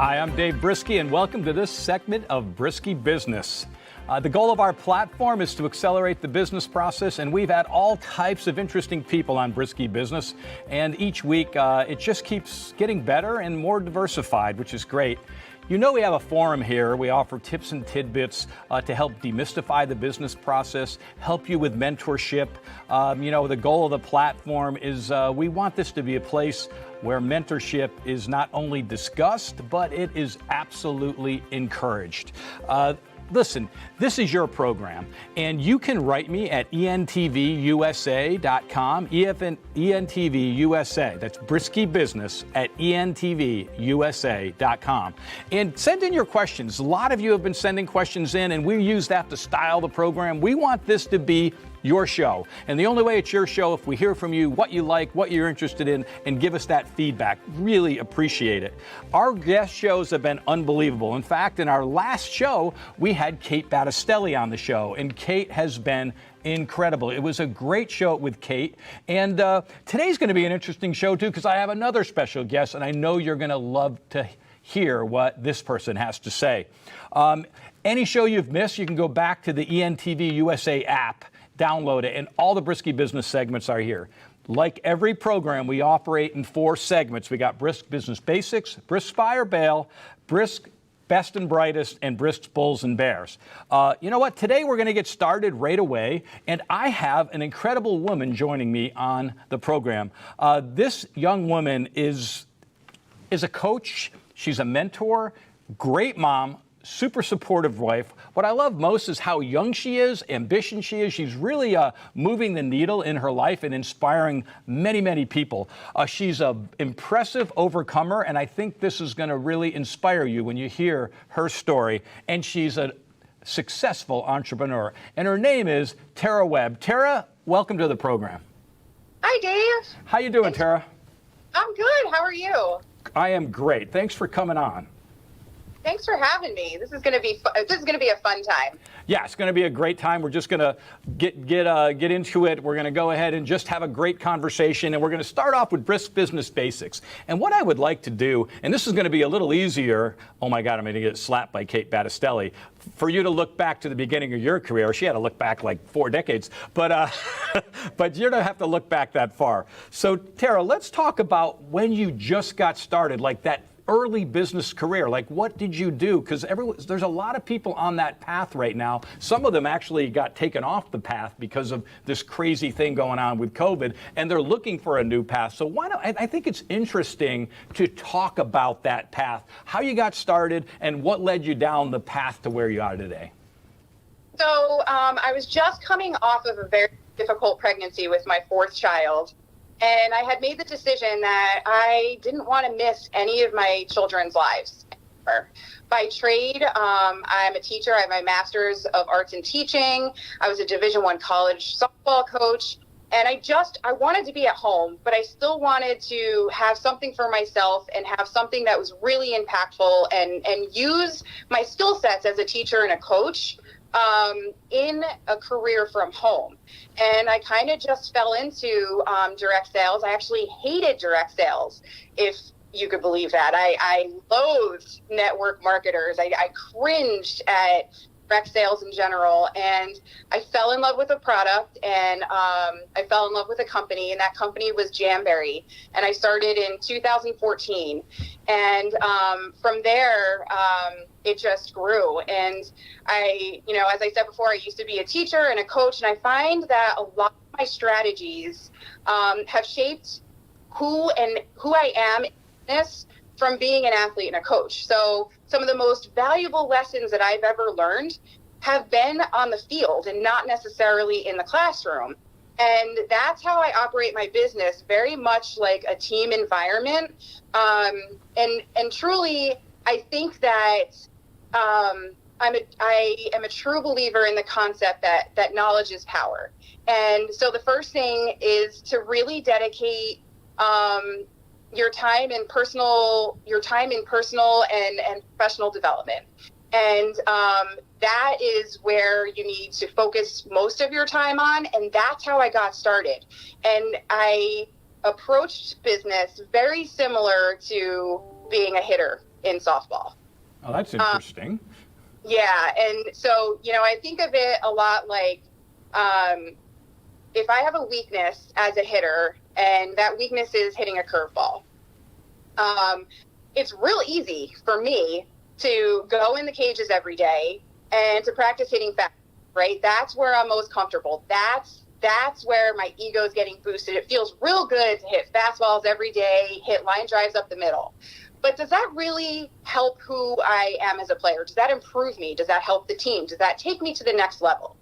Hi, I'm Dave Briskie, and welcome to this segment of Briskie Business. The goal of our platform is to accelerate the business process, and we've had all types of interesting people on Briskie Business, and each week it just keeps getting better and more diversified, which is great. You know, we have a forum here. We offer tips and tidbits to help demystify the business process, help you with mentorship. The goal of the platform is we want this to be a place where mentorship is not only discussed, but it is absolutely encouraged. Listen, this is your program, and you can write me at entvusa.com, ENTVUSA. That's Briskie Business at entvusa.com. And send in your questions. A lot of you have been sending questions in, and we use that to style the program. We want this to be your show. And the only way it's your show if we hear from you what you like, what you're interested in, and give us that feedback. Really appreciate it. Our guest shows have been unbelievable. In fact, in our last show, we had Kate Battistelli on the show, and Kate has been incredible. It was a great show with Kate. And today's going to be an interesting show, too, because I have another special guest, and I know you're going to love to hear what this person has to say. Any show you've missed, you can go back to the ENTV USA app, download it, and all the Briskie Business segments are here. Like every program, we operate in 4 segments. We got Brisk Business Basics, Brisk Fire Bail, Brisk Best and Brightest, and Brisk Bulls and Bears. You know what? Today we're going to get started right away, and I have an incredible woman joining me on the program. This young woman is a coach. She's a mentor, great mom, super supportive wife. What I love most is how young she is, ambitious she is. She's really moving the needle in her life and inspiring many, many people. She's an impressive overcomer, and I think this is going to really inspire you when you hear her story. And she's a successful entrepreneur. And her name is Tara Webb. Tara, welcome to the program. Hi, Dave. How you doing, Tara? I'm good. How are you? I am great. Thanks for coming on. Thanks for having me. This is going to be a fun time. Yeah, it's going to be a great time. We're just going to get into it. We're going to go ahead and just have a great conversation, and we're going to start off with Brisk Business Basics. And what I would like to do, and this is going to be a little easier. Oh my God, I'm going to get slapped by Kate Battistelli. For you to look back to the beginning of your career, she had to look back like 4 decades, but but you don't have to look back that far. So Tara, let's talk about when you just got started, like that early business career. Like, what did you do? Because there's a lot of people on that path right now. Some of them actually got taken off the path because of this crazy thing going on with COVID, and they're looking for a new path. So I think it's interesting to talk about that path, how you got started, and what led you down the path to where you are today. So I was just coming off of a very difficult pregnancy with my 4th child. And I had made the decision that I didn't want to miss any of my children's lives. By trade, I'm a teacher. I have my master's of arts in teaching. I was a Division I college softball coach. And I wanted to be at home, but I still wanted to have something for myself and have something that was really impactful and use my skill sets as a teacher and a coach in a career from home. And I kind of just fell into direct sales. I actually hated direct sales, if you could believe that. I loathed network marketers. I cringed at direct sales in general. And I fell in love with a product, and I fell in love with a company, and that company was Jamberry. And I started in 2014. And from there, it just grew. And as I said before, I used to be a teacher and a coach, and I find that a lot of my strategies have shaped who I am in this from being an athlete and a coach. So some of the most valuable lessons that I've ever learned have been on the field and not necessarily in the classroom. And that's how I operate my business, very much like a team environment. And truly, I think that I am a true believer in the concept that knowledge is power. And so the first thing is to really dedicate your time in personal and professional development. And that is where you need to focus most of your time on. And that's how I got started. And I approached business very similar to being a hitter. in softball. Oh, that's interesting. Yeah. And so, I think of it a lot like, if I have a weakness as a hitter and that weakness is hitting a curveball, it's real easy for me to go in the cages every day and to practice hitting fast, right? That's where I'm most comfortable. That's where my ego is getting boosted. It feels real good to hit fastballs every day, hit line drives up the middle. But does that really help who I am as a player? Does that improve me? Does that help the team? Does that take me to the next level?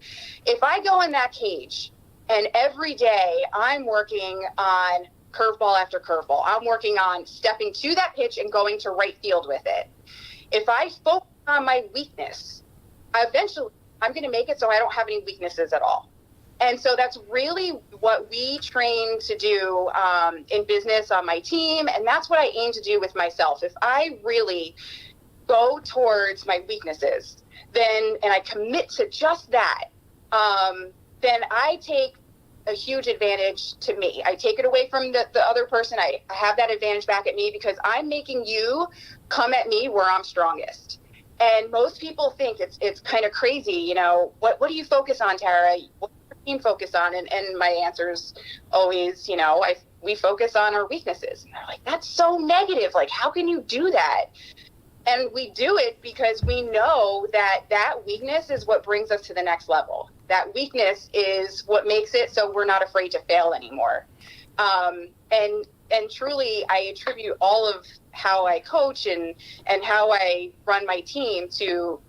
If I go in that cage and every day I'm working on curveball after curveball, I'm working on stepping to that pitch and going to right field with it. If I focus on my weakness, eventually I'm going to make it so I don't have any weaknesses at all. And so that's really what we train to do in business on my team. And that's what I aim to do with myself. If I really go towards my weaknesses, and I commit to just that, then I take a huge advantage to me. I take it away from the other person. I have that advantage back at me because I'm making you come at me where I'm strongest. And most people think it's kind of crazy. What do you focus on, Tara? What does your team focus on? And my answer is always, we focus on our weaknesses. And they're like, that's so negative. Like, how can you do that? And we do it because we know that weakness is what brings us to the next level. That weakness is what makes it so we're not afraid to fail anymore. And truly, I attribute all of how I coach and how I run my team to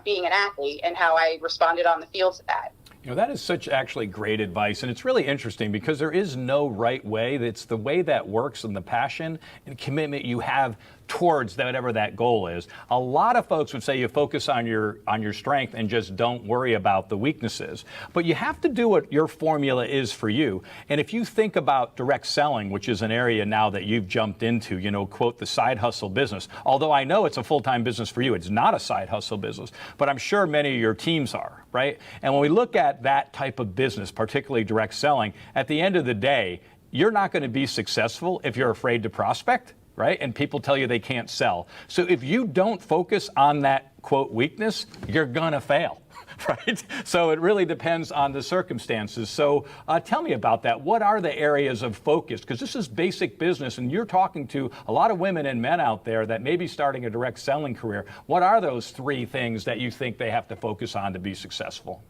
being an athlete and how I responded on the field to that. That is such actually great advice, and it's really interesting because there is no right way. It's the way that works and the passion and commitment you have towards whatever that goal is. A lot of folks would say you focus on your strength and just don't worry about the weaknesses. But you have to do what your formula is for you. And if you think about direct selling, which is an area now that you've jumped into, quote, the side hustle business, although I know it's a full-time business for you, it's not a side hustle business, but I'm sure many of your teams are, right? And when we look at that type of business, particularly direct selling, at the end of the day, you're not going to be successful if you're afraid to prospect, right? And people tell you they can't sell. So if you don't focus on that, quote, weakness, you're going to fail, right? So it really depends on the circumstances. So tell me about that. What are the areas of focus? Because this is basic business, and you're talking to a lot of women and men out there that may be starting a direct selling career. What are those three things that you think they have to focus on to be successful?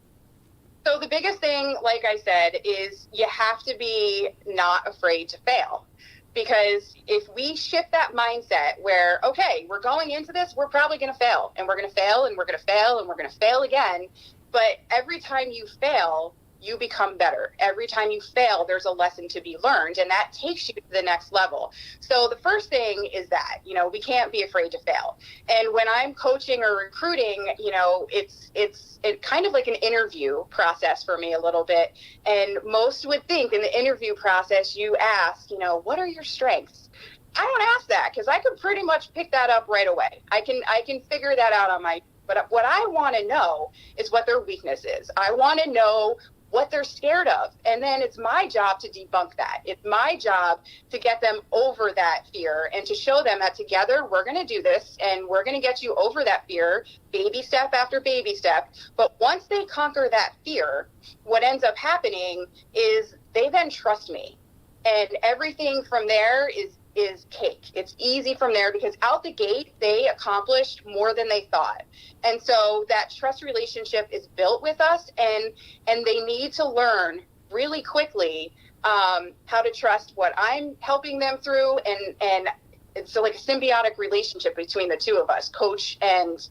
So the biggest thing, like I said, is you have to be not afraid to fail. Because if we shift that mindset where, okay, we're going into this, we're probably going to fail, and we're going to fail, and we're going to fail, and we're going to fail again. But every time you fail, you become better. Every time you fail, there's a lesson to be learned, and that takes you to the next level. So the first thing is that, we can't be afraid to fail. And when I'm coaching or recruiting, it's kind of like an interview process for me a little bit. And most would think in the interview process, you ask, what are your strengths? I don't ask that because I can pretty much pick that up right away. I can figure that out on my, but what I want to know is what their weakness is. I want to know what they're scared of. And then it's my job to debunk that. It's my job to get them over that fear and to show them that together we're going to do this and we're going to get you over that fear, baby step after baby step. But once they conquer that fear, what ends up happening is they then trust me. And everything from there is cake. It's easy from there because out the gate, they accomplished more than they thought. And so that trust relationship is built with us, and they need to learn really quickly how to trust what I'm helping them through. And it's like a symbiotic relationship between the two of us, coach and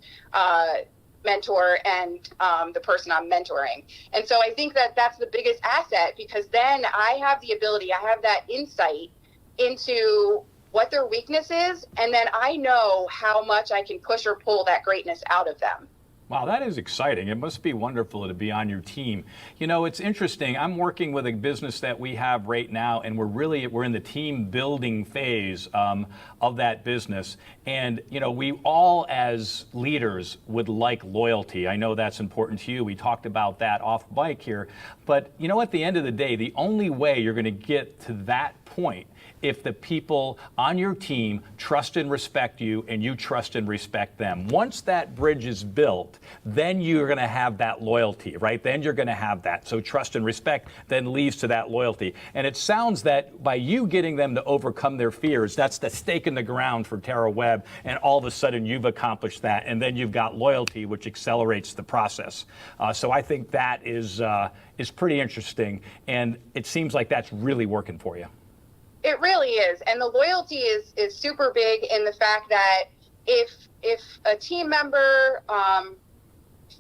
mentor and the person I'm mentoring. And so I think that that's the biggest asset because then I have the ability, I have that insight into what their weakness is, and then I know how much I can push or pull that greatness out of them. Wow, that is exciting. It must be wonderful to be on your team. It's interesting. I'm working with a business that we have right now, and we're in the team building phase of that business. And, we all as leaders would like loyalty. I know that's important to you. We talked about that off mic here. But, at the end of the day, the only way you're going to get to that point if the people on your team trust and respect you and you trust and respect them. Once that bridge is built, then you're going to have that loyalty, right? Then you're going to have that. So trust and respect then leads to that loyalty. And it sounds that by you getting them to overcome their fears, that's the stake in the ground for Tara Webb. And all of a sudden you've accomplished that. And then you've got loyalty, which accelerates the process. So I think that is pretty interesting. And it seems like that's really working for you. It really is. And the loyalty is super big in the fact that if a team member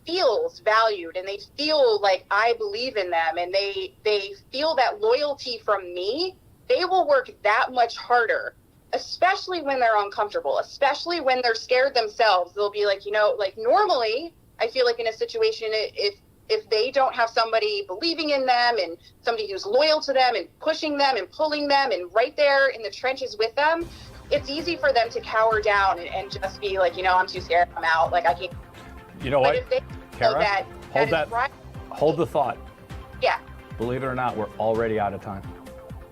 feels valued and they feel like I believe in them and they feel that loyalty from me, they will work that much harder, especially when they're uncomfortable, especially when they're scared themselves. They'll be like, like normally I feel like in a situation, if they don't have somebody believing in them and somebody who's loyal to them and pushing them and pulling them and right there in the trenches with them, it's easy for them to cower down and just be like, I'm too scared, I'm out, like I can't. You know what, Tara, hold the thought. Yeah. Believe it or not, we're already out of time.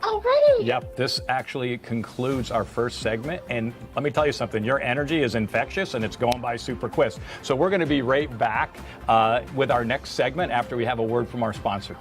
Already? Yep, this actually concludes our first segment. And let me tell you something, your energy is infectious and it's going by super quick. So we're going to be right back with our next segment after we have a word from our sponsor.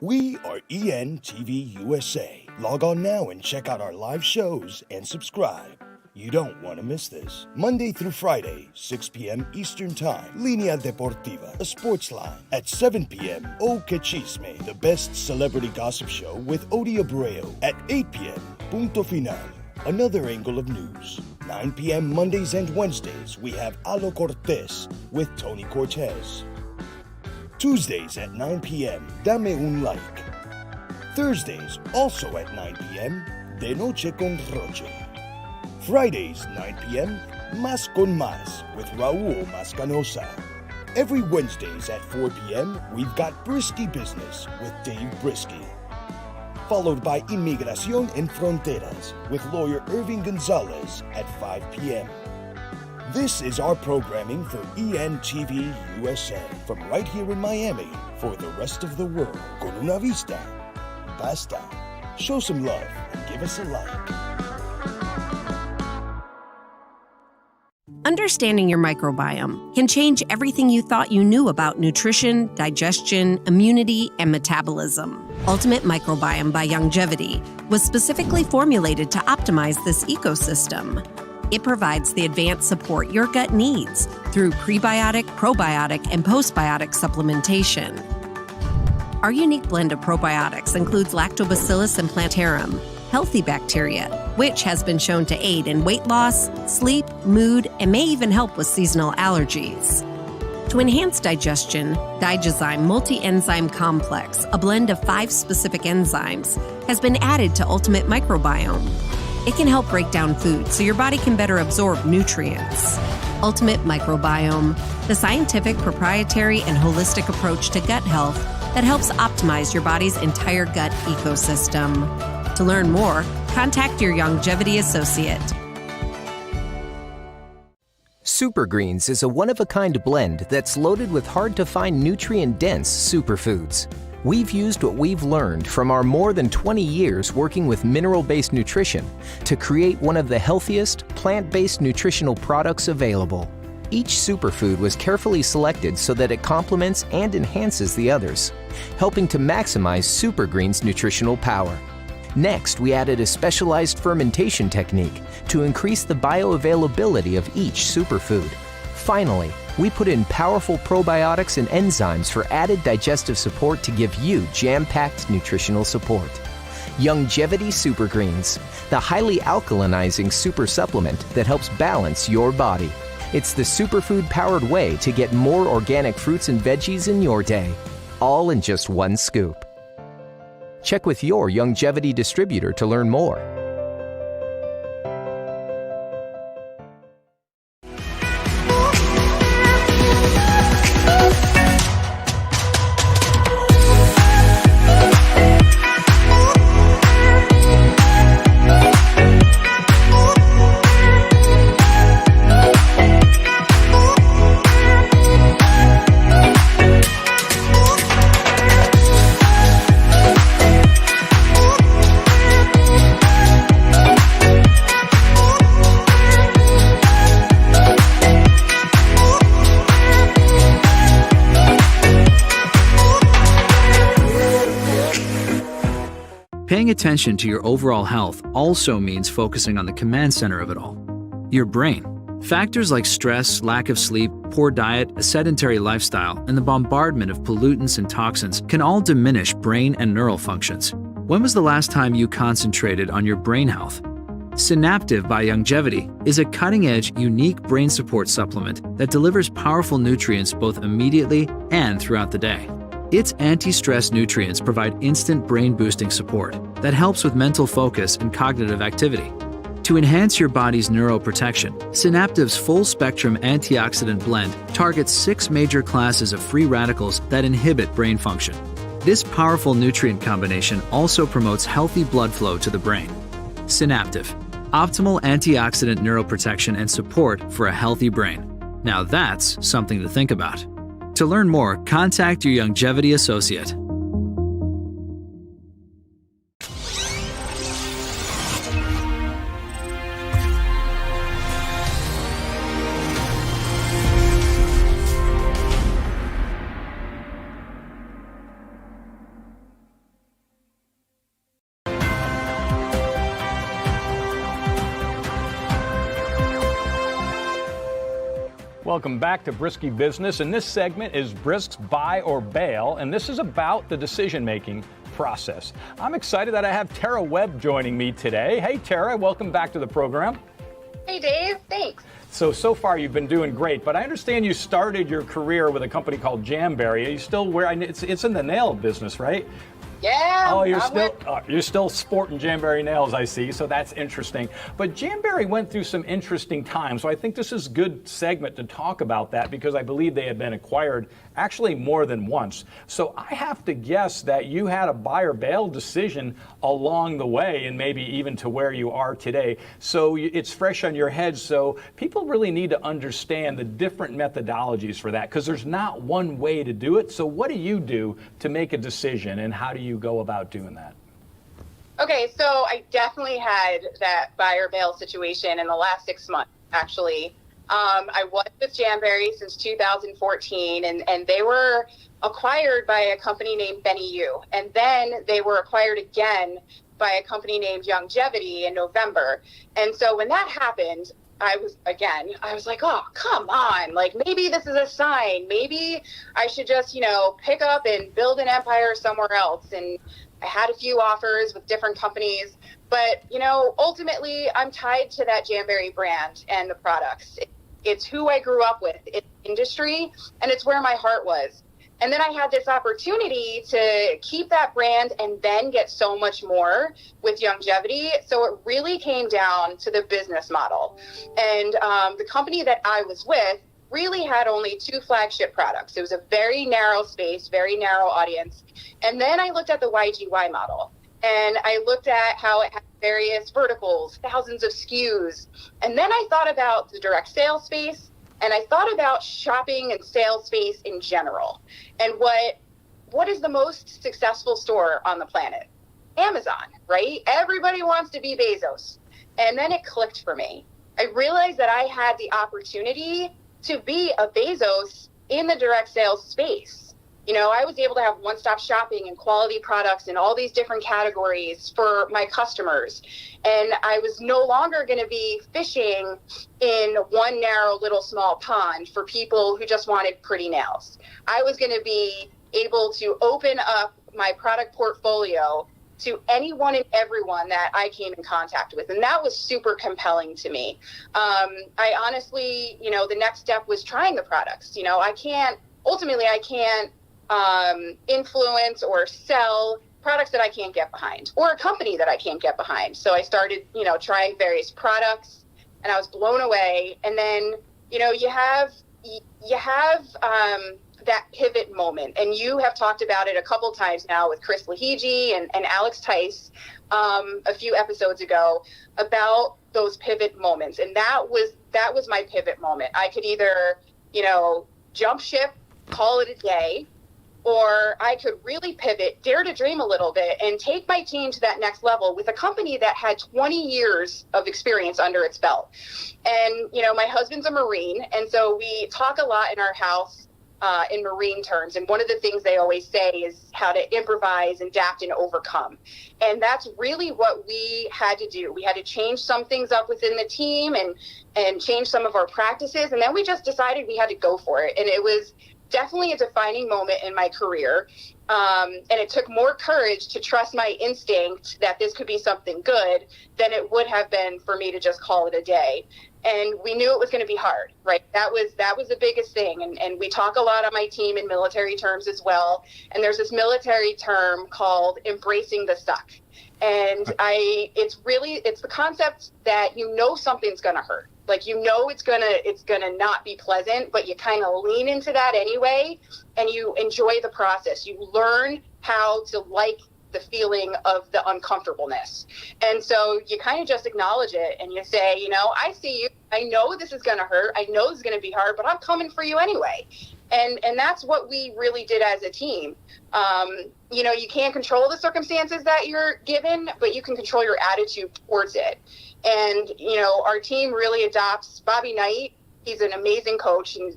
We are ENTV USA. Log on now and check out our live shows and subscribe. You don't want to miss this. Monday through Friday, 6 p.m. Eastern Time, Linea Deportiva, a sports line. At 7 p.m., O Que Chisme, the best celebrity gossip show with Odi Abreu. At 8 p.m., Punto Final, another angle of news. 9 p.m. Mondays and Wednesdays, we have Alo Cortez with Tony Cortez. Tuesdays at 9 p.m., Dame Un Like. Thursdays, also at 9 p.m., De Noche con Roche. Fridays, 9 p.m., Mas con Mas with Raul Mascanosa. Every Wednesdays at 4 p.m., we've got Briskie Business with Dave Briskie. Followed by Inmigración en Fronteras with lawyer Irving Gonzalez at 5 p.m. This is our programming for ENTV USA from right here in Miami for the rest of the world. Con una vista, basta. Show some love and give us a like. Understanding your microbiome can change everything you thought you knew about nutrition, digestion, immunity, and metabolism. Ultimate Microbiome by Longevity was specifically formulated to optimize this ecosystem. It provides the advanced support your gut needs through prebiotic, probiotic, and postbiotic supplementation. Our unique blend of probiotics includes Lactobacillus and Plantarum, healthy bacteria, which has been shown to aid in weight loss, sleep, mood, and may even help with seasonal allergies. To enhance digestion, Digizyme Multi-Enzyme Complex, a blend of 5 specific enzymes, has been added to Ultimate Microbiome. It can help break down food so your body can better absorb nutrients. Ultimate Microbiome, the scientific, proprietary, and holistic approach to gut health that helps optimize your body's entire gut ecosystem. To learn more, contact your Longevity associate. Super Greens is a one-of-a-kind blend that's loaded with hard-to-find nutrient-dense superfoods. We've used what we've learned from our more than 20 years working with mineral-based nutrition to create one of the healthiest, plant-based nutritional products available. Each superfood was carefully selected so that it complements and enhances the others, helping to maximize Super Greens' nutritional power. Next, we added a specialized fermentation technique to increase the bioavailability of each superfood. Finally, we put in powerful probiotics and enzymes for added digestive support to give you jam-packed nutritional support. Longevity Super Greens, the highly alkalinizing super supplement that helps balance your body. It's the superfood-powered way to get more organic fruits and veggies in your day, all in just one scoop. Check with your Longevity distributor to learn more. Paying attention to your overall health also means focusing on the command center of it all, your brain. Factors like stress, lack of sleep, poor diet, a sedentary lifestyle, and the bombardment of pollutants and toxins can all diminish brain and neural functions. When was the last time you concentrated on your brain health? Synaptive by Youngevity is a cutting-edge, unique brain support supplement that delivers powerful nutrients both immediately and throughout the day. Its anti-stress nutrients provide instant brain-boosting support that helps with mental focus and cognitive activity. To enhance your body's neuroprotection, Synaptive's full-spectrum antioxidant blend targets 6 major classes of free radicals that inhibit brain function. This powerful nutrient combination also promotes healthy blood flow to the brain. Synaptive, optimal antioxidant neuroprotection and support for a healthy brain. Now that's something to think about. To learn more, contact your Youngevity associate. Welcome back to Briskie Business, and this segment is Brisk's Buy or Bail, and this is about the decision-making process. I'm excited that I have Tara Webb joining me today. Hey, Tara, welcome back to the program. Hey, Dave. Thanks. So far you've been doing great, but I understand you started your career with a company called Jamberry. Are you still it's in the nail business, right? Yeah. Oh, you're still sporting Jamberry nails, I see. So that's interesting. But Jamberry went through some interesting times. So I think this is a good segment to talk about that because I believe they had been acquired actually more than once. So I have to guess that you had a buy or bail decision along the way and maybe even to where you are today. So it's fresh on your head. So people really need to understand the different methodologies for that because there's not one way to do it. So what do you do to make a decision and how do you go about doing that? Okay, so I definitely had that buy or bail situation in the last 6 months, actually. I was with Jamberry since 2014, and they were acquired by a company named Benny U. And then they were acquired again by a company named Youngevity in November. And so when that happened, I was like, oh, come on. Like, maybe this is a sign. Maybe I should just, pick up and build an empire somewhere else. And I had a few offers with different companies. But, ultimately, I'm tied to that Jamberry brand and the products. It's who I grew up with in the industry, and it's where my heart was. And then I had this opportunity to keep that brand and then get so much more with Youngevity. So it really came down to the business model. And the company that I was with really had only 2 flagship products. It was a very narrow space, very narrow audience. And then I looked at the YGY model. And I looked at how it had various verticals, thousands of SKUs. And then I thought about the direct sales space, and I thought about shopping and sales space in general. And what is the most successful store on the planet? Amazon, right? Everybody wants to be Bezos. And then it clicked for me. I realized that I had the opportunity to be a Bezos in the direct sales space. I was able to have one-stop shopping and quality products in all these different categories for my customers. And I was no longer going to be fishing in one narrow little small pond for people who just wanted pretty nails. I was going to be able to open up my product portfolio to anyone and everyone that I came in contact with. And that was super compelling to me. I honestly, the next step was trying the products. I can't influence or sell products that I can't get behind or a company that I can't get behind. So I started, trying various products and I was blown away. And then, you have that pivot moment. And you have talked about it a couple times now with Chris Lahiji and Alex Tice a few episodes ago about those pivot moments. And that was my pivot moment. I could either, jump ship, call it a day, or I could really pivot, dare to dream a little bit, and take my team to that next level with a company that had 20 years of experience under its belt. And, my husband's a Marine, and so we talk a lot in our house in Marine terms. And one of the things they always say is how to improvise, adapt, and overcome. And that's really what we had to do. We had to change some things up within the team and change some of our practices. And then we just decided we had to go for it. And it was definitely a defining moment in my career. And it took more courage to trust my instinct that this could be something good than it would have been for me to just call it a day. And we knew it was going to be hard, right? That was the biggest thing. And we talk a lot on my team in military terms as well. And there's this military term called embracing the suck. And it's the concept that something's going to hurt. Like, it's gonna not be pleasant, but you kind of lean into that anyway, and you enjoy the process. You learn how to like the feeling of the uncomfortableness. And so you kind of just acknowledge it and you say, I see you. I know this is going to hurt. I know this is going to be hard, but I'm coming for you anyway. And that's what we really did as a team. You can't control the circumstances that you're given, but you can control your attitude towards it. And, our team really adopts Bobby Knight. He's an amazing coach, and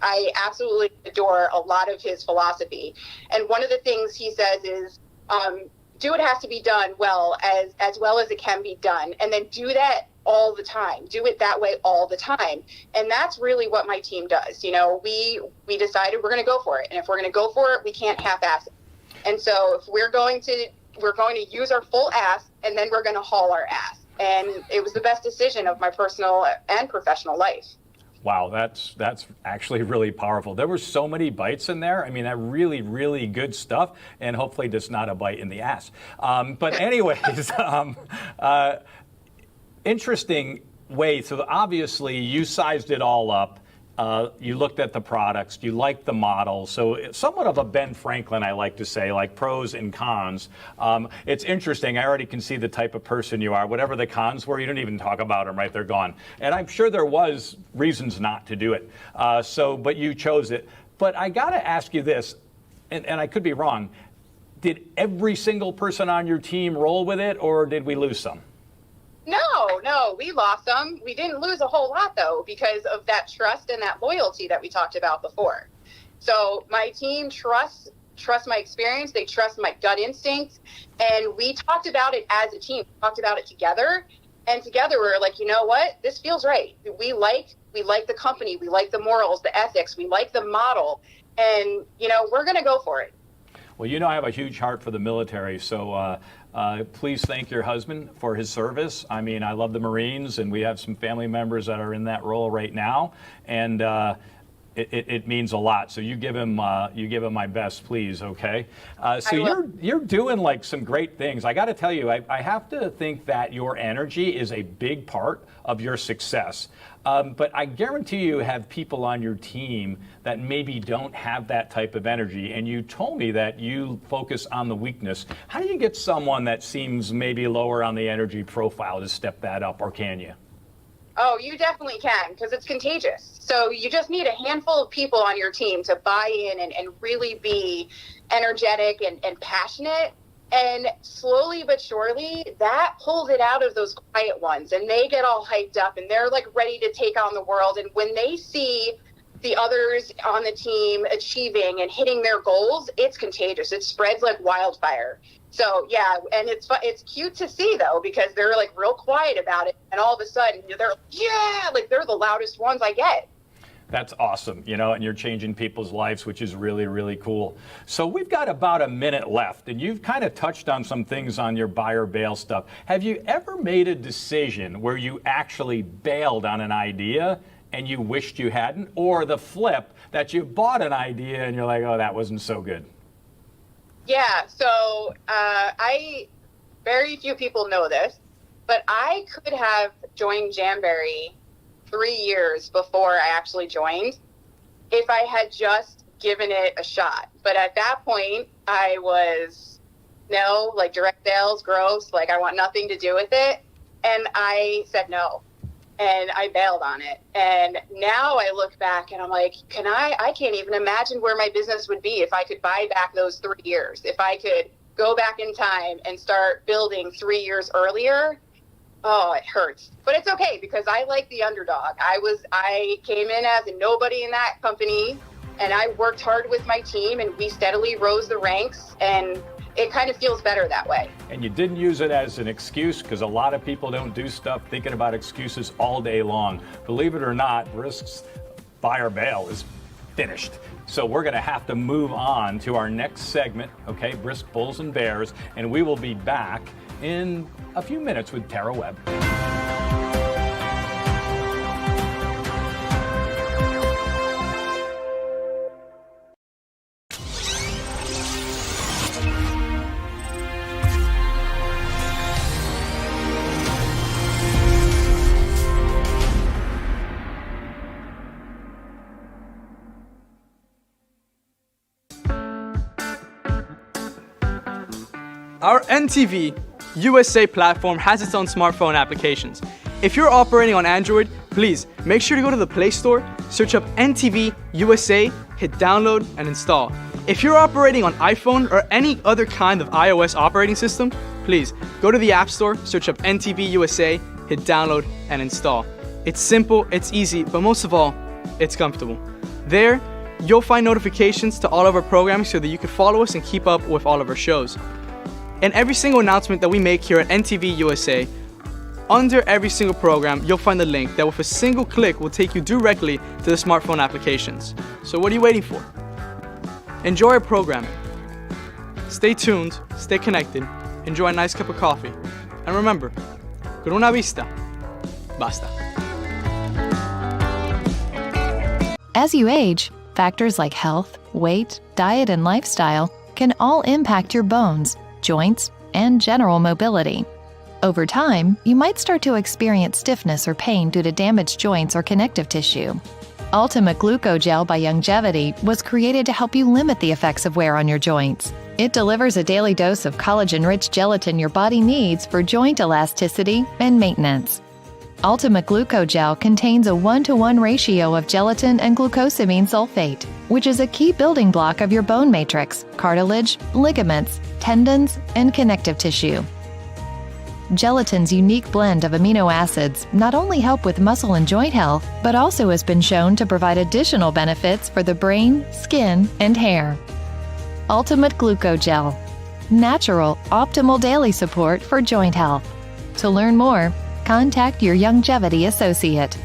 I absolutely adore a lot of his philosophy. And one of the things he says is, do what has to be done as well as it can be done. And then do that all the time. Do it that way all the time. And that's really what my team does. We decided we're going to go for it. And if we're going to go for it, we can't half-ass it. And so if we're going to use our full ass, and then we're going to haul our ass. And it was the best decision of my personal and professional life. Wow, that's actually really powerful. There were so many bites in there. I mean, that really, really good stuff, and hopefully just not a bite in the ass. But anyways, interesting way. So obviously you sized it all up. You looked at the products, you liked the model. So it's somewhat of a Ben Franklin, I like to say, like pros and cons. It's interesting. I already can see the type of person you are. Whatever the cons were, you didn't even talk about them, right? They're gone. And I'm sure there was reasons not to do it. But you chose it. But I got to ask you this, and I could be wrong. Did every single person on your team roll with it, or did we lose some? No, we lost some. We didn't lose a whole lot, though, because of that trust and that loyalty that we talked about before. So my team trusts my experience. They trust my gut instincts. And we talked about it as a team. We talked about it together. And together we're like, you know what? This feels right. We like the company. We like the morals, the ethics. We like the model. And, we're going to go for it. Well, I have a huge heart for the military, so please thank your husband for his service. I mean, I love the Marines, and we have some family members that are in that role right now, and it means a lot. So you give him my best, please, okay? So you're doing like some great things. I got to tell you, I have to think that your energy is a big part of your success. But I guarantee you have people on your team that maybe don't have that type of energy. And you told me that you focus on the weakness. How do you get someone that seems maybe lower on the energy profile to step that up, or can you? Oh, you definitely can, because it's contagious. So you just need a handful of people on your team to buy in and really be energetic and passionate. And slowly but surely, that pulls it out of those quiet ones, and they get all hyped up, and they're like ready to take on the world. And when they see the others on the team achieving and hitting their goals, it's contagious. It spreads like wildfire. So yeah, and it's cute to see though, because they're like real quiet about it, and all of a sudden they're they're the loudest ones I get. That's awesome, and you're changing people's lives, which is really, really cool. So we've got about a minute left, and you've kind of touched on some things on your buy or bail stuff. Have you ever made a decision where you actually bailed on an idea and you wished you hadn't, or the flip, that you bought an idea and you're like, oh, that wasn't so good? Yeah, so very few people know this, but I could have joined Jamberry 3 years before I actually joined if I had just given it a shot. But at that point, I was, direct sales, gross, I want nothing to do with it. And I said no. And I bailed on it. And now I look back and I'm like, I can't even imagine where my business would be if I could buy back those 3 years. If I could go back in time and start building 3 years earlier, Oh, it hurts. But it's okay because I like the underdog. I came in as a nobody in that company, and I worked hard with my team, and we steadily rose the ranks, and it kind of feels better that way. And you didn't use it as an excuse, because a lot of people don't do stuff thinking about excuses all day long. Believe it or not, Brisk's Buy or Bail is finished. So we're going to have to move on to our next segment, okay, Brisk Bulls and Bears, and we will be back in a few minutes with Tara Webb. Our NTV USA platform has its own smartphone applications. If you're operating on Android, please make sure to go to the Play Store, search up NTV USA, hit download and install. If you're operating on iPhone or any other kind of iOS operating system, please go to the App Store, search up NTV USA, hit download and install. It's simple, it's easy, but most of all, it's comfortable. There, you'll find notifications to all of our programming so that you can follow us and keep up with all of our shows. And every single announcement that we make here at NTV USA, under every single program, you'll find a link that with a single click will take you directly to the smartphone applications. So what are you waiting for? Enjoy our programming. Stay tuned, stay connected, enjoy a nice cup of coffee. And remember, con una vista, basta. As you age, factors like health, weight, diet, and lifestyle can all impact your bones, joints, and general mobility. Over time, you might start to experience stiffness or pain due to damaged joints or connective tissue. Ultimate Glucogel by Youngevity was created to help you limit the effects of wear on your joints. It delivers a daily dose of collagen-rich gelatin your body needs for joint elasticity and maintenance. Ultimate Glucogel contains a 1-to-1 ratio of gelatin and glucosamine sulfate, which is a key building block of your bone matrix, cartilage, ligaments, tendons, and connective tissue. Gelatin's unique blend of amino acids not only help with muscle and joint health, but also has been shown to provide additional benefits for the brain, skin, and hair. Ultimate Glucogel. Natural, optimal daily support for joint health. To learn more, contact your Youngevity associate.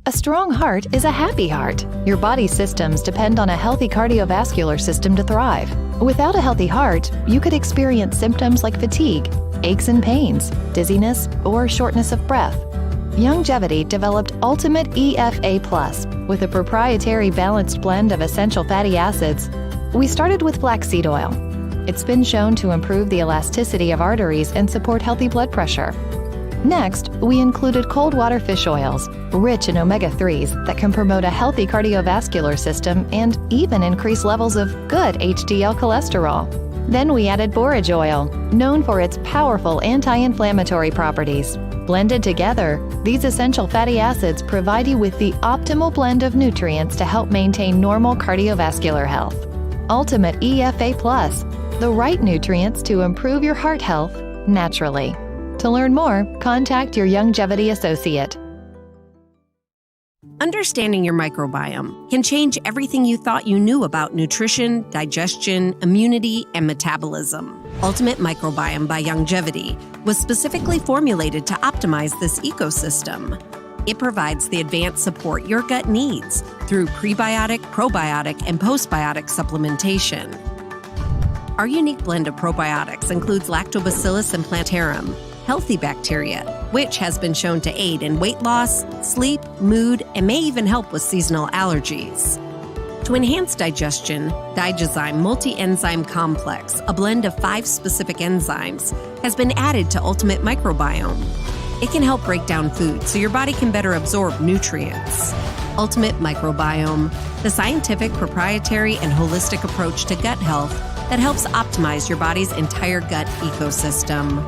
A strong heart is a happy heart. Your body's systems depend on a healthy cardiovascular system to thrive. Without a healthy heart, you could experience symptoms like fatigue, aches and pains, dizziness, or shortness of breath. Youngevity developed Ultimate EFA Plus with a proprietary balanced blend of essential fatty acids. We started with flaxseed oil. It's been shown to improve the elasticity of arteries and support healthy blood pressure. Next, we included cold water fish oils, rich in omega-3s that can promote a healthy cardiovascular system and even increase levels of good HDL cholesterol. Then we added borage oil, known for its powerful anti-inflammatory properties. Blended together, these essential fatty acids provide you with the optimal blend of nutrients to help maintain normal cardiovascular health. Ultimate EFA Plus, the right nutrients to improve your heart health naturally. To learn more, contact your Youngevity associate. Understanding your microbiome can change everything you thought you knew about nutrition, digestion, immunity, and metabolism. Ultimate Microbiome by Youngevity was specifically formulated to optimize this ecosystem. It provides the advanced support your gut needs through prebiotic, probiotic, and postbiotic supplementation. Our unique blend of probiotics includes Lactobacillus and Plantarum, healthy bacteria, which has been shown to aid in weight loss, sleep, mood, and may even help with seasonal allergies. To enhance digestion, Digizyme Multi-Enzyme Complex, a blend of 5 specific enzymes, has been added to Ultimate Microbiome. It can help break down food so your body can better absorb nutrients. Ultimate Microbiome, the scientific, proprietary, and holistic approach to gut health that helps optimize your body's entire gut ecosystem.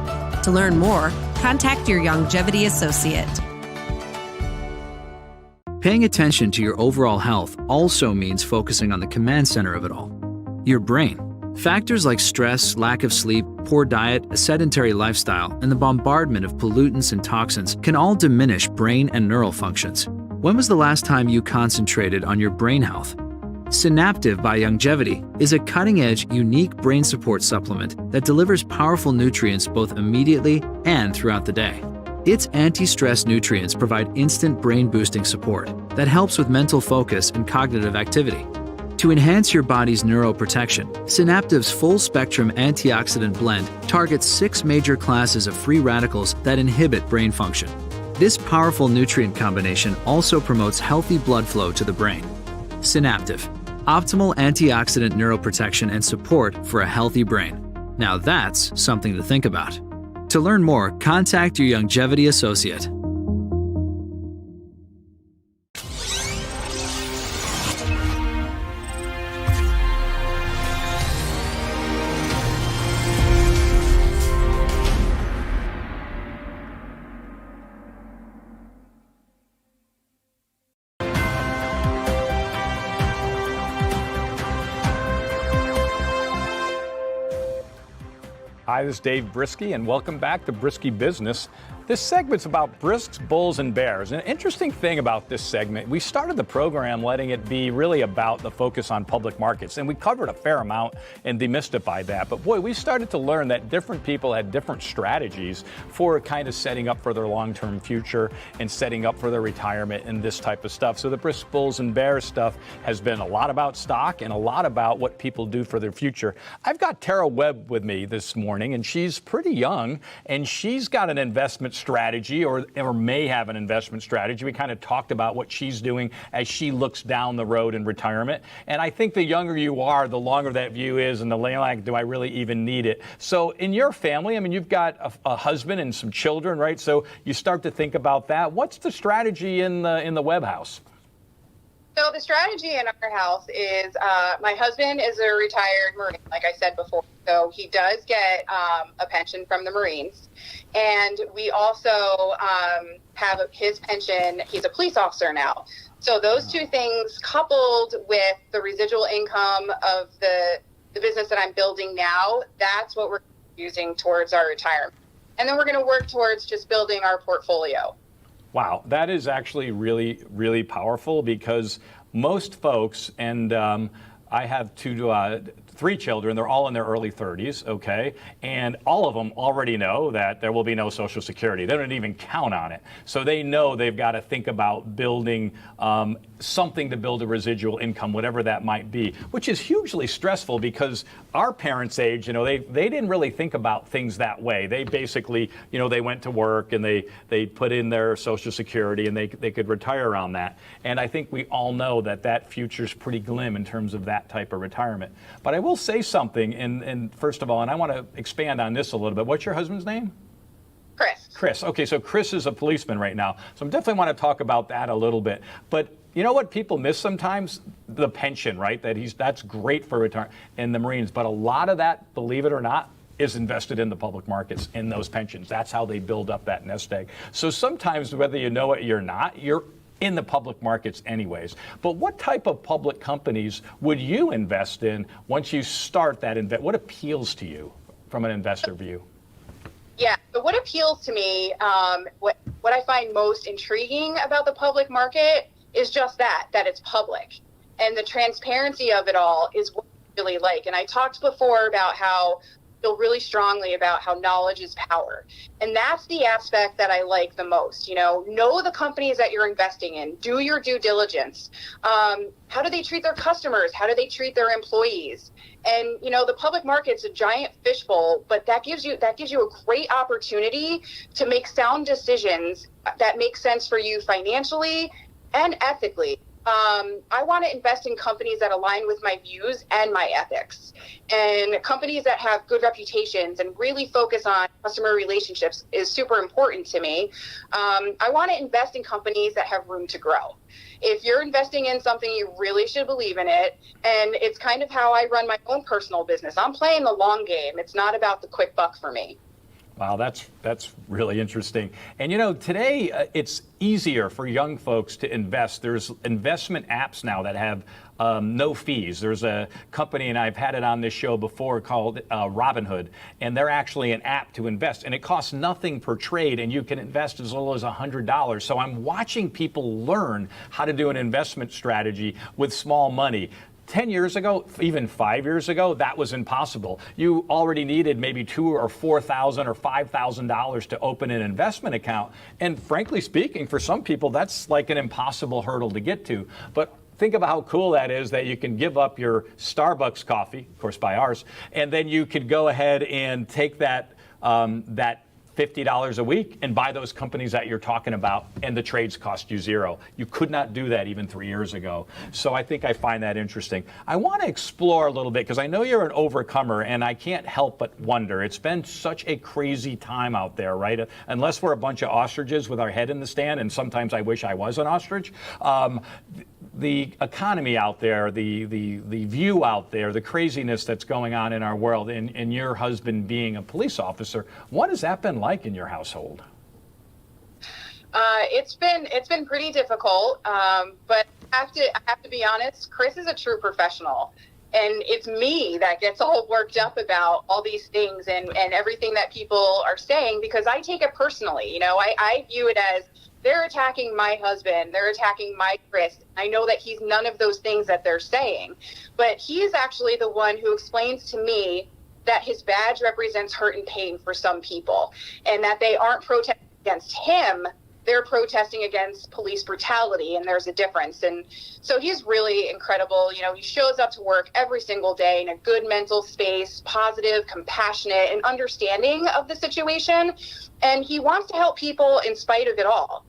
To learn more, contact your Longevity associate. Paying attention to your overall health also means focusing on the command center of it all, your brain. Factors like stress, lack of sleep, poor diet, a sedentary lifestyle, and the bombardment of pollutants and toxins can all diminish brain and neural functions. When was the last time you concentrated on your brain health? Synaptive by Longevity is a cutting-edge, unique brain support supplement that delivers powerful nutrients both immediately and throughout the day. Its anti-stress nutrients provide instant brain-boosting support that helps with mental focus and cognitive activity. To enhance your body's neuroprotection, Synaptive's full-spectrum antioxidant blend targets 6 major classes of free radicals that inhibit brain function. This powerful nutrient combination also promotes healthy blood flow to the brain. Synaptive, optimal antioxidant neuroprotection and support for a healthy brain. Now that's something to think about. To learn more, contact your Longevity associate. Hi, this is Dave Briskie, and welcome back to Briskie Business. This segment's about brisks, bulls, and bears. An interesting thing about this segment, we started the program letting it be really about the focus on public markets, and we covered a fair amount and demystified that. But boy, we started to learn that different people had different strategies for kind of setting up for their long-term future and setting up for their retirement and this type of stuff. So the brisks, bulls, and bears stuff has been a lot about stock and a lot about what people do for their future. I've got Tara Webb with me this morning, and she's pretty young, and she's got an investment strategy or may have an investment strategy. We kind of talked about what she's doing as she looks down the road in retirement. And I think the younger you are, the longer that view is, and the like, do I really even need it? So in your family, I mean, you've got a husband and some children, right? So you start to think about that. What's the strategy in the Webb house? So the strategy in our house is my husband is a retired Marine, like I said before. So he does get a pension from the Marines. And we also have his pension. He's a police officer now. So those two things coupled with the residual income of the business that I'm building now, that's what we're using towards our retirement. And then we're going to work towards just building our portfolio. Wow, that is actually really, really powerful because most folks, and I have three children, they're all in their early 30s, okay? And all of them already know that there will be no Social Security. They don't even count on it. So they know they've got to think about building something to build a residual income, whatever that might be, which is hugely stressful because our parents' age, they didn't really think about things that way. They basically, they went to work and they put in their Social Security and they could retire around that. And I think we all know that future's pretty glim in terms of that type of retirement. But I will say something, and first of all, and I want to expand on this a little bit. What's your husband's name? Chris. Chris. Okay, so Chris is a policeman right now. So I definitely want to talk about that a little bit. But you know what people miss sometimes? The pension, right? That's great for retirement in the Marines. But a lot of that, believe it or not, is invested in the public markets, in those pensions. That's how they build up that nest egg. So sometimes, whether you know it or not, you're in the public markets anyways. But what type of public companies would you invest in once you start that what appeals to you from an investor view? Yeah, but what appeals to me, what I find most intriguing about the public market is just that it's public. And the transparency of it all is what I really like. And I talked before about how feel really strongly about how knowledge is power. And that's the aspect that I like the most. Know the companies that you're investing in, do your due diligence. How do they treat their customers? How do they treat their employees? And, the public market's a giant fishbowl, but that gives you a great opportunity to make sound decisions that make sense for you financially and ethically. I want to invest in companies that align with my views and my ethics, and companies that have good reputations and really focus on customer relationships is super important to me. I want to invest in companies that have room to grow. If you're investing in something, you really should believe in it. And it's kind of how I run my own personal business. I'm playing the long game. It's not about the quick buck for me. Wow, that's really interesting. And you know, today it's easier for young folks to invest. There's investment apps now that have no fees. There's a company, and I've had it on this show before, called Robinhood, and they're actually an app to invest, and it costs nothing per trade, and you can invest as little as $100. So I'm watching people learn how to do an investment strategy with small money. 10 years ago, even 5 years ago, that was impossible. You already needed maybe $2,000 or $4,000 or $5,000 to open an investment account. And frankly speaking, for some people, that's like an impossible hurdle to get to. But think about how cool that is, that you can give up your Starbucks coffee, of course by ours, and then you could go ahead and take that $50 a week and buy those companies that you're talking about, and the trades cost you zero. You could not do that even 3 years ago. So I think I find that interesting. I want to explore a little bit, because I know you're an overcomer, and I can't help but wonder. It's been such a crazy time out there, right? Unless we're a bunch of ostriches with our head in the stand, and sometimes I wish I was an ostrich. The economy out there, the view out there, the craziness that's going on in our world, and your husband being a police officer, what has that been like in your household? It's been pretty difficult, but I have to be honest. Chris is a true professional, and it's me that gets all worked up about all these things and everything that people are saying, because I take it personally. You know, I view it as, they're attacking my husband, they're attacking my Chris. I know that he's none of those things that they're saying, but he's actually the one who explains to me that his badge represents hurt and pain for some people, and that they aren't protesting against him, they're protesting against police brutality, and there's a difference. And so he's really incredible. You know, he shows up to work every single day in a good mental space, positive, compassionate, and understanding of the situation. And he wants to help people in spite of it all.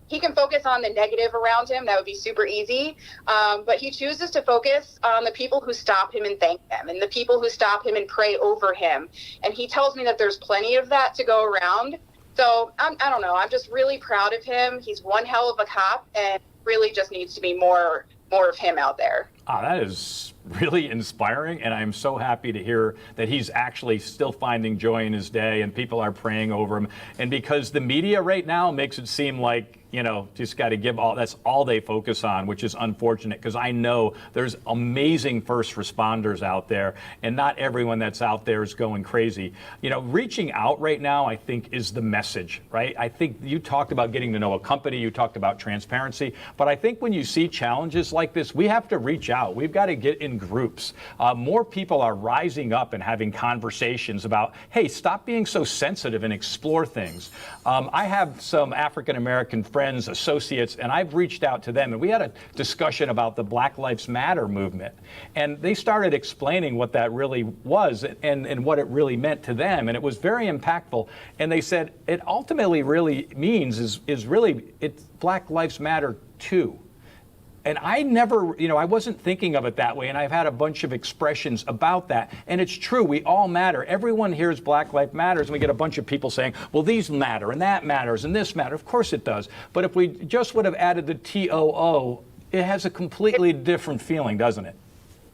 He can focus on the negative around him. That would be super easy. But he chooses to focus on the people who stop him and thank him, and the people who stop him and pray over him. And he tells me that there's plenty of that to go around. So I don't know. I'm just really proud of him. He's one hell of a cop, and really just needs to be more of him out there. That is really inspiring, and I'm so happy to hear that he's actually still finding joy in his day, and people are praying over him. And because the media right now makes it seem like, you know, just got to give all, that's all they focus on, which is unfortunate, because I know there's amazing first responders out there, and not everyone that's out there is going crazy. You know, reaching out right now, I think, is the message, right? I think you talked about getting to know a company, you talked about transparency, but I think when you see challenges like this, we have to reach out. We've got to get in groups. More people are rising up and having conversations about, hey, stop being so sensitive and explore things. I have some African-American friends, associates, and I've reached out to them, and we had a discussion about the Black Lives Matter movement, and they started explaining what that really was and what it really meant to them, and it was very impactful. And they said it ultimately really means is really, it's Black Lives Matter too. And I never, you know, I wasn't thinking of it that way, and I've had a bunch of expressions about that. And it's true, we all matter. Everyone hears Black Lives Matters, and we get a bunch of people saying, well, these matter, and that matters, and this matters. Of course it does. But if we just would have added the TOO, it has a completely different feeling, doesn't it?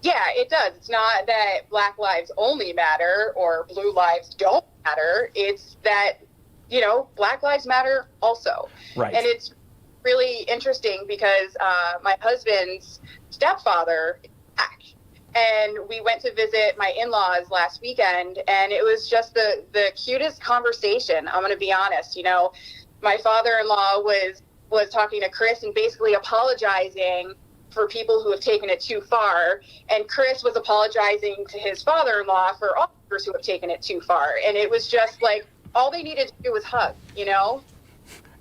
Yeah, it does. It's not that Black lives only matter or blue lives don't matter. It's that, you know, Black lives matter also. Right. And it's really interesting because my husband's stepfather is Black, and we went to visit my in-laws last weekend, and it was just the cutest conversation. I'm going to be honest. You know, my father-in-law was talking to Chris and basically apologizing for people who have taken it too far, and Chris was apologizing to his father-in-law for officers who have taken it too far. And it was just like all they needed to do was hug, you know?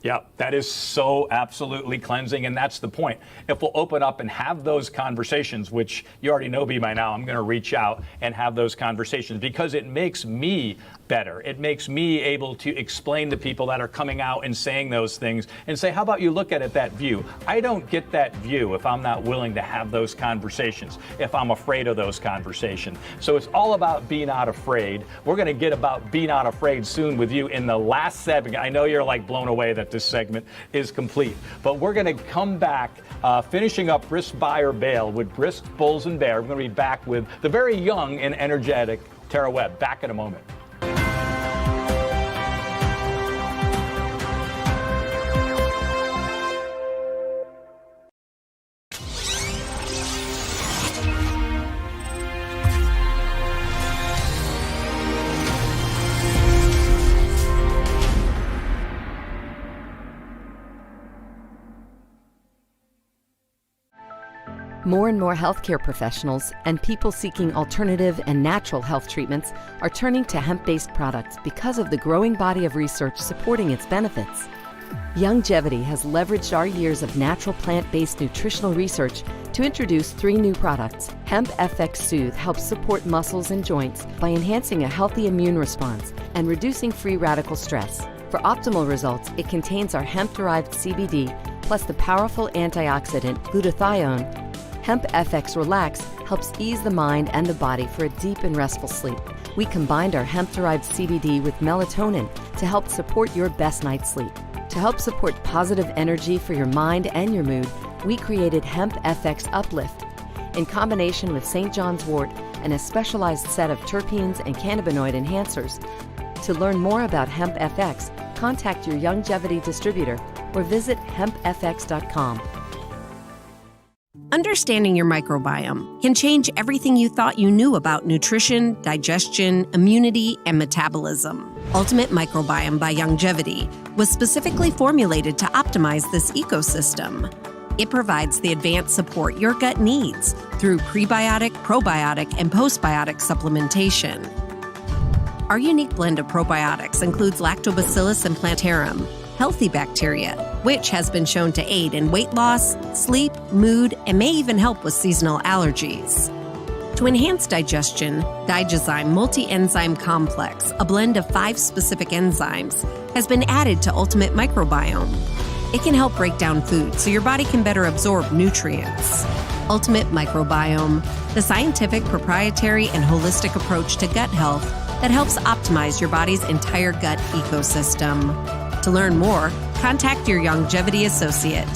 Yeah, that is so absolutely cleansing, and that's the point. If we'll open up and have those conversations, which you already know me by now, I'm going to reach out and have those conversations because it makes me better. It makes me able to explain to people that are coming out and saying those things and say, how about you look at it that view? I don't get that view if I'm not willing to have those conversations, if I'm afraid of those conversations. So it's all about being not afraid. We're going to get about being not afraid soon with you in the last segment. I know you're like blown away that this segment is complete, but we're going to come back finishing up Brisk Buy or Bail with Brisk, Bulls, and Bear. We're going to be back with the very young and energetic Tara Webb. Back in a moment. More and more healthcare professionals and people seeking alternative and natural health treatments are turning to hemp-based products because of the growing body of research supporting its benefits. Youngevity has leveraged our years of natural plant-based nutritional research to introduce 3 new products. Hemp FX Soothe helps support muscles and joints by enhancing a healthy immune response and reducing free radical stress. For optimal results, it contains our hemp-derived CBD plus the powerful antioxidant glutathione. Hemp FX Relax helps ease the mind and the body for a deep and restful sleep. We combined our hemp-derived CBD with melatonin to help support your best night's sleep. To help support positive energy for your mind and your mood, we created Hemp FX Uplift. In combination with St. John's wort and a specialized set of terpenes and cannabinoid enhancers. To learn more about Hemp FX, contact your Youngevity distributor or visit hempfx.com. Understanding your microbiome can change everything you thought you knew about nutrition, digestion, immunity, and metabolism. Ultimate Microbiome by Youngevity was specifically formulated to optimize this ecosystem. It provides the advanced support your gut needs through prebiotic, probiotic, and postbiotic supplementation. Our unique blend of probiotics includes Lactobacillus and Plantarum, healthy bacteria, which has been shown to aid in weight loss, sleep, mood, and may even help with seasonal allergies. To enhance digestion, Digizyme Multi-Enzyme Complex, a blend of 5 specific enzymes, has been added to Ultimate Microbiome. It can help break down food so your body can better absorb nutrients. Ultimate Microbiome, the scientific, proprietary, and holistic approach to gut health that helps optimize your body's entire gut ecosystem. To learn more, contact your Youngevity associate.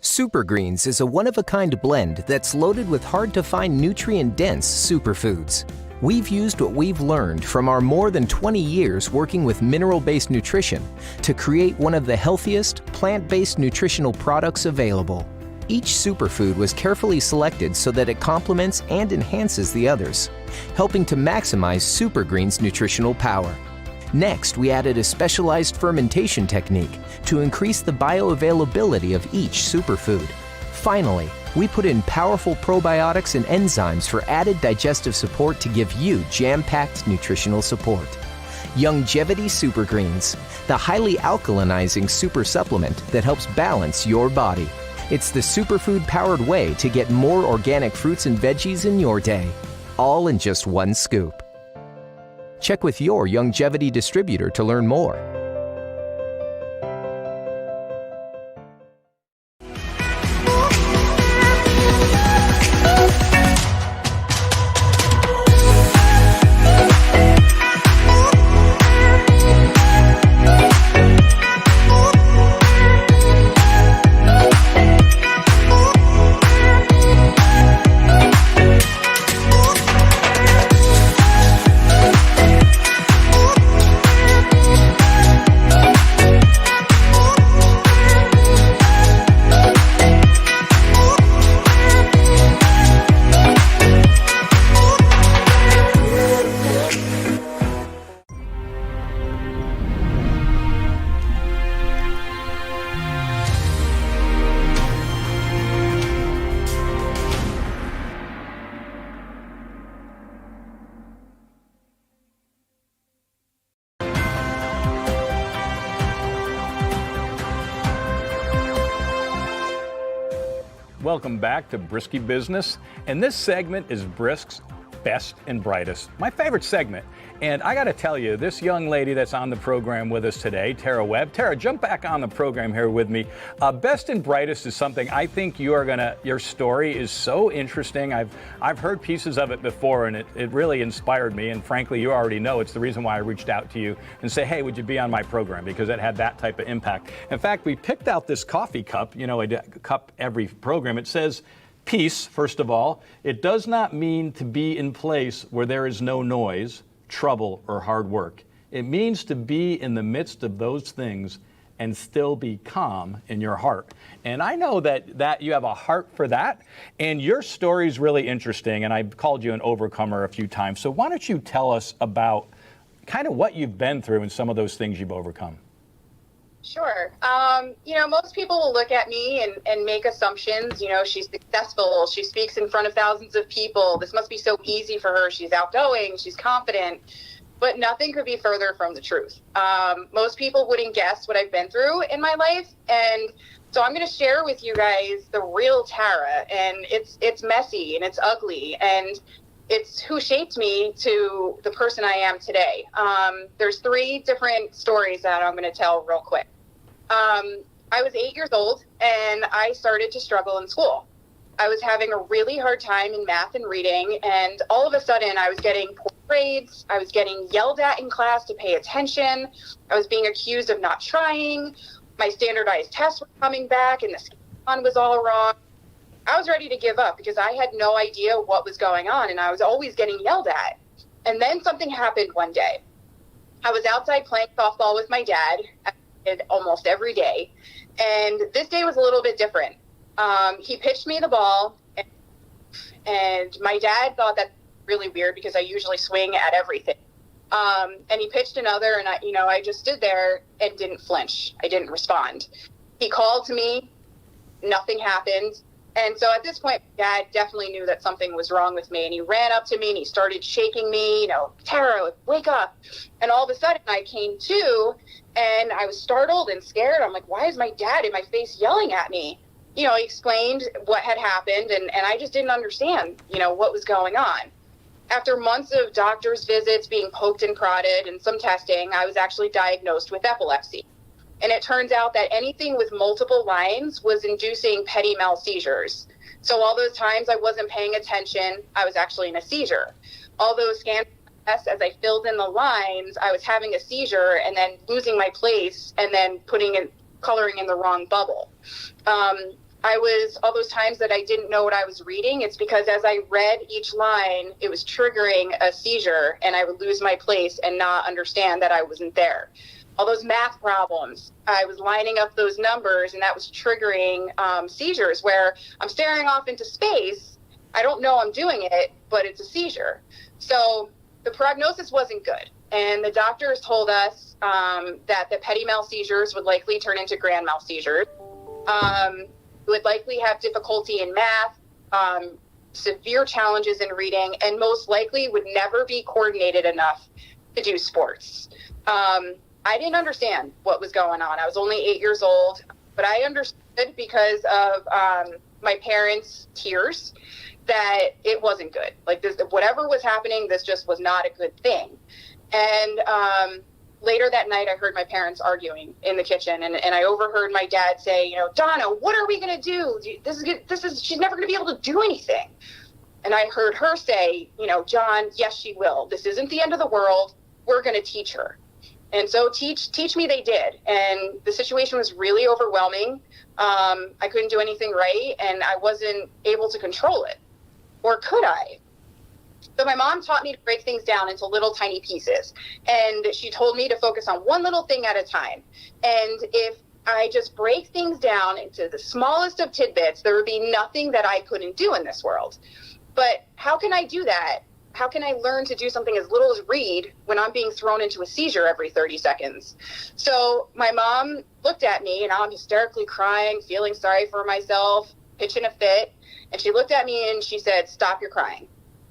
Supergreens is a one-of-a-kind blend that's loaded with hard-to-find nutrient-dense superfoods. We've used what we've learned from our more than 20 years working with mineral-based nutrition to create one of the healthiest, plant-based nutritional products available. Each superfood was carefully selected so that it complements and enhances the others, helping to maximize Supergreens' nutritional power. Next, we added a specialized fermentation technique to increase the bioavailability of each superfood. Finally, we put in powerful probiotics and enzymes for added digestive support to give you jam-packed nutritional support. Youngevity Supergreens, the highly alkalinizing super supplement that helps balance your body. It's the superfood-powered way to get more organic fruits and veggies in your day, all in just one scoop. Check with your Youngevity distributor to learn more. Welcome back to Briskie Business, and this segment is Brisk's Best and Brightest. My favorite segment. And I got to tell you, this young lady that's on the program with us today, Tara Webb. Tara, jump back on the program here with me. Best and Brightest is something I think your story is so interesting. I've heard pieces of it before, and it really inspired me. And frankly, you already know it's the reason why I reached out to you and say, hey, would you be on my program? Because it had that type of impact. In fact, we picked out this coffee cup, a cup every program. It says, peace, first of all. It does not mean to be in place where there is no noise, trouble, or hard work. It means to be in the midst of those things and still be calm in your heart. And I know that you have a heart for that, and your story is really interesting, and I've called you an overcomer a few times. So why don't you tell us about kind of what you've been through and some of those things you've overcome? Sure. Most people will look at me and make assumptions. She's successful. She speaks in front of thousands of people. This must be so easy for her. She's outgoing. She's confident. But nothing could be further from the truth. Most people wouldn't guess what I've been through in my life. And so I'm going to share with you guys the real Tara. And it's messy and it's ugly. And it's who shaped me to the person I am today. There's 3 different stories that I'm going to tell real quick. I was 8 years old and I started to struggle in school. I was having a really hard time in math and reading, and all of a sudden I was getting poor grades. I was getting yelled at in class to pay attention. I was being accused of not trying. My standardized tests were coming back and the scan was all wrong. I was ready to give up because I had no idea what was going on, and I was always getting yelled at. And then something happened one day. I was outside playing softball with my dad almost every day, and this day was a little bit different. He pitched me the ball, and my dad thought that really weird because I usually swing at everything. And he pitched another, and I just stood there and didn't flinch. I didn't respond. He called to me. Nothing happened. And so at this point, Dad definitely knew that something was wrong with me. And he ran up to me and he started shaking me, Tara, wake up. And all of a sudden I came to, and I was startled and scared. I'm like, why is my dad in my face yelling at me? He explained what had happened, and I just didn't understand, what was going on. After months of doctor's visits, being poked and prodded, and some testing, I was actually diagnosed with epilepsy. And it turns out that anything with multiple lines was inducing petit mal seizures. So all those times I wasn't paying attention, I was actually in a seizure. All those scans, as I filled in the lines, I was having a seizure and then losing my place and then coloring in the wrong bubble. All those times that I didn't know what I was reading, it's because as I read each line, it was triggering a seizure, and I would lose my place and not understand that I wasn't there. All those math problems, I was lining up those numbers, and that was triggering seizures where I'm staring off into space. I don't know I'm doing it, but it's a seizure. So the prognosis wasn't good. And the doctors told us that the petit mal seizures would likely turn into grand mal seizures. Would likely have difficulty in math, severe challenges in reading, and most likely would never be coordinated enough to do sports. I didn't understand what was going on. I was only 8 years old, but I understood because of my parents' tears that it wasn't good. Like this, whatever was happening, this just was not a good thing. And later that night, I heard my parents arguing in the kitchen, and I overheard my dad say, Donna, what are we going to do? She's never going to be able to do anything. And I heard her say, John, yes, she will. This isn't the end of the world. We're going to teach her. And so teach me they did. And the situation was really overwhelming. I couldn't do anything right, and I wasn't able to control it. Or could I? So my mom taught me to break things down into little tiny pieces. And she told me to focus on one little thing at a time. And if I just break things down into the smallest of tidbits, there would be nothing that I couldn't do in this world. But how can I do that? How can I learn to do something as little as read when I'm being thrown into a seizure every 30 seconds? So my mom looked at me, and I'm hysterically crying, feeling sorry for myself, pitching a fit. And she looked at me and she said, stop your crying.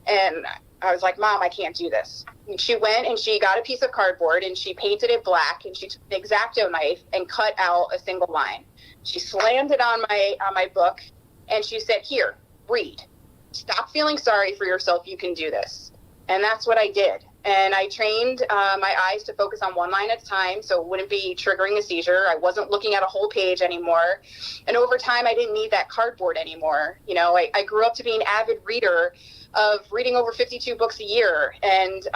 And I was like, Mom, I can't do this. And she went and she got a piece of cardboard and she painted it black, and she took an X-Acto knife and cut out a single line. She slammed it on my book, and she said, here, read. Stop feeling sorry for yourself. You can do this. And that's what I did. And I trained my eyes to focus on one line at a time so it wouldn't be triggering a seizure. I wasn't looking at a whole page anymore. And over time, I didn't need that cardboard anymore. You know, I grew up to be an avid reader of reading over 52 books a year. And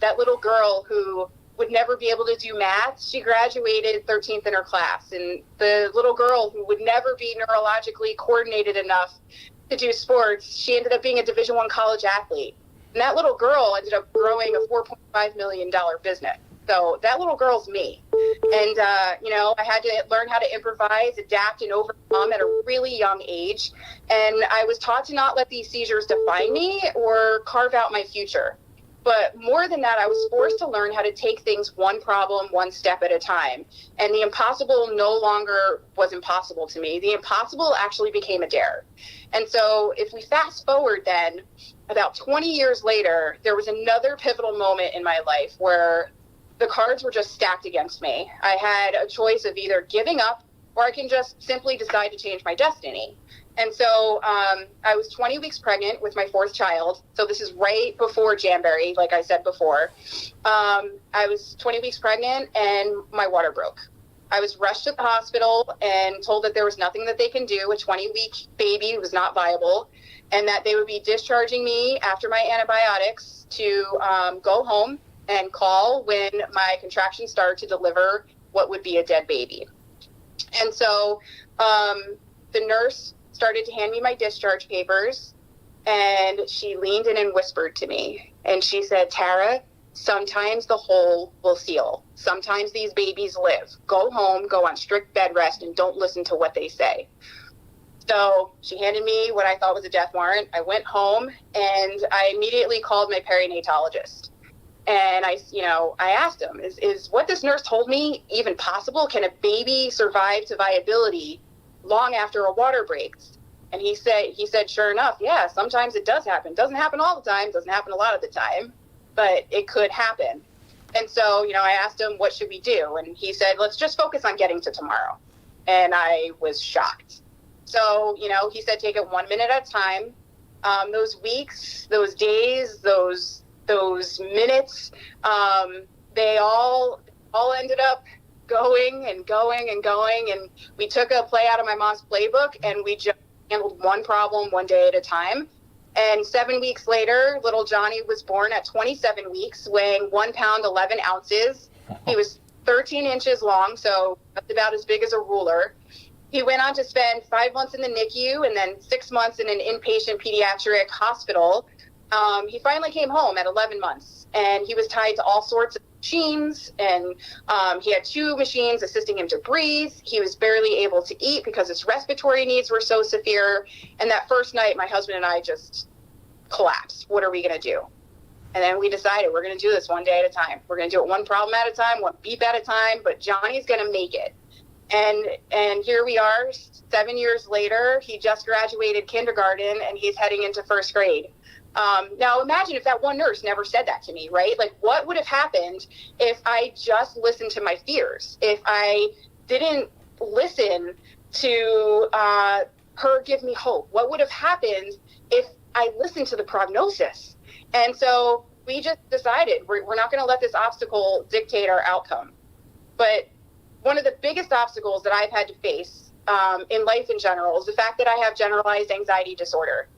that little girl who would never be able to do math, she graduated 13th in her class. And the little girl who would never be neurologically coordinated enough to do sports, she ended up being a Division I college athlete. And that little girl ended up growing a $4.5 million business. So that little girl's me. And, you know, I had to learn how to improvise, adapt, and overcome at a really young age. And I was taught to not let these seizures define me or carve out my future. But more than that, I was forced to learn how to take things one problem, one step at a time. And the impossible no longer was impossible to me. The impossible actually became a dare. And so if we fast forward then, about 20 years later, there was another pivotal moment in my life where the cards were just stacked against me. I had a choice of either giving up or I can just simply decide to change my destiny. And so I was 20 weeks pregnant with my fourth child. So this is right before Jamberry, like I said before. I was 20 weeks pregnant and my water broke. I was rushed to the hospital and told that there was nothing that they can do. A 20-week baby was not viable, and that they would be discharging me after my antibiotics to go home and call when my contractions started to deliver what would be a dead baby. And so the nurse started to hand me my discharge papers, and she leaned in and whispered to me, and she said, "Tara, sometimes the hole will seal. Sometimes these babies live. Go home, go on strict bed rest, and don't listen to what they say." So she handed me what I thought was a death warrant. I went home and I immediately called my perinatologist. And I asked him, is what this nurse told me even possible? Can a baby survive to viability long after a water breaks? And he said, sure enough, yeah, sometimes it does happen. Doesn't happen all the time, doesn't happen a lot of the time, but it could happen. And so, I asked him, what should we do? And he said, let's just focus on getting to tomorrow. And I was shocked. So, he said, take it 1 minute at a time. Those weeks, those days, those minutes, they all ended up going and going and going. And we took a play out of my mom's playbook and we just handled one problem one day at a time. And 7 weeks later, little Johnny was born at 27 weeks, weighing 1 pound, 11 ounces. He was 13 inches long, so that's about as big as a ruler. He went on to spend 5 months in the NICU and then 6 months in an inpatient pediatric hospital. He finally came home at 11 months, and he was tied to all sorts of machines, and he had 2 machines assisting him to breathe. He was barely able to eat because his respiratory needs were so severe. And that first night, my husband and I just collapsed. What are we going to do? And then we decided we're going to do this one day at a time. We're going to do it one problem at a time, one beep at a time, but Johnny's going to make it. And here we are 7 years later. He just graduated kindergarten and he's heading into first grade. Now imagine if that one nurse never said that to me, right? Like, what would have happened if I just listened to my fears? If I didn't listen to her give me hope? What would have happened if I listened to the prognosis? And so we just decided we're not going to let this obstacle dictate our outcome. But one of the biggest obstacles that I've had to face in life in general is the fact that I have generalized anxiety disorder.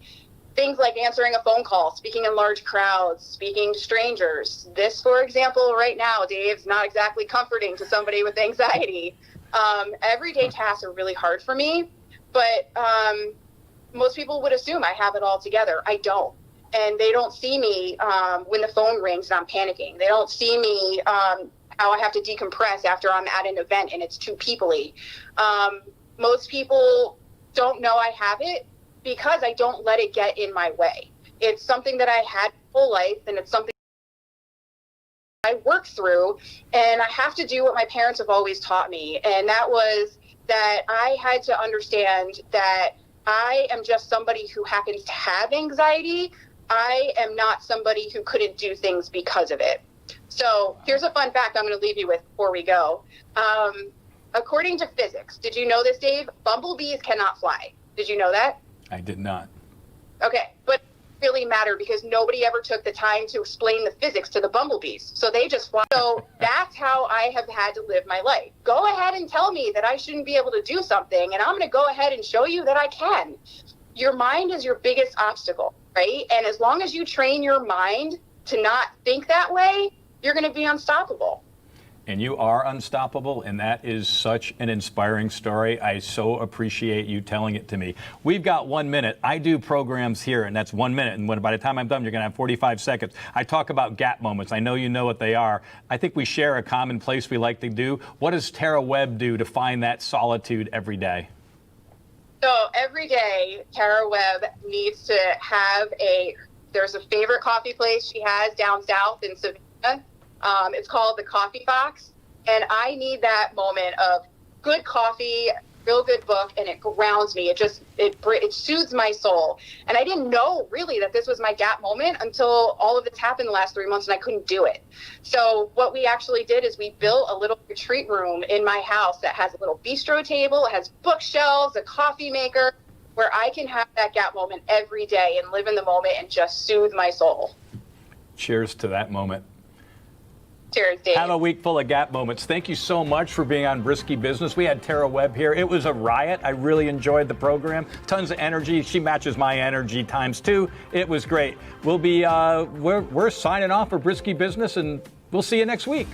Things like answering a phone call, speaking in large crowds, speaking to strangers. This, for example, right now, Dave's not exactly comforting to somebody with anxiety. Everyday tasks are really hard for me, but most people would assume I have it all together. I don't. And they don't see me when the phone rings and I'm panicking. They don't see me how I have to decompress after I'm at an event and it's too people-y. Most people don't know I have it because I don't let it get in my way. It's something that I had full life, and it's something I work through, and I have to do what my parents have always taught me, and that was that I had to understand that I am just somebody who happens to have anxiety. I am not somebody who couldn't do things because of it. So here's a fun fact I'm going to leave you with before we go. According to physics, did you know this, Dave? Bumblebees cannot fly. Did you know that? I did not. Okay, but really matter because nobody ever took the time to explain the physics to the bumblebees. So they just fly. So that's how I have had to live my life. Go ahead and tell me that I shouldn't be able to do something, and I'm going to go ahead and show you that I can. Your mind is your biggest obstacle, right? And as long as you train your mind to not think that way, you're going to be unstoppable. And you are unstoppable, and that is such an inspiring story. I so appreciate you telling it to me. We've got 1 minute. I do programs here, and that's 1 minute. And by the time I'm done, you're going to have 45 seconds. I talk about gap moments. I know you know what they are. I think we share a common place we like to do. What does Tara Webb do to find that solitude every day? So every day, Tara Webb needs to have there's a favorite coffee place she has down south in Savannah. It's called the Coffee Fox, and I need that moment of good coffee, real good book, and it grounds me. It soothes my soul. And I didn't know really that this was my gap moment until all of this happened the last 3 months, and I couldn't do it. So what we actually did is we built a little retreat room in my house that has a little bistro table, it has bookshelves, a coffee maker, where I can have that gap moment every day and live in the moment and just soothe my soul. Cheers to that moment. Cheers, Dave. Have a week full of gap moments. Thank you so much for being on Briskie Business. We had Tara Webb here. It was a riot. I really enjoyed the program. Tons of energy. She matches my energy ×2. It was great. We'll be we're signing off for Briskie Business, and we'll see you next week.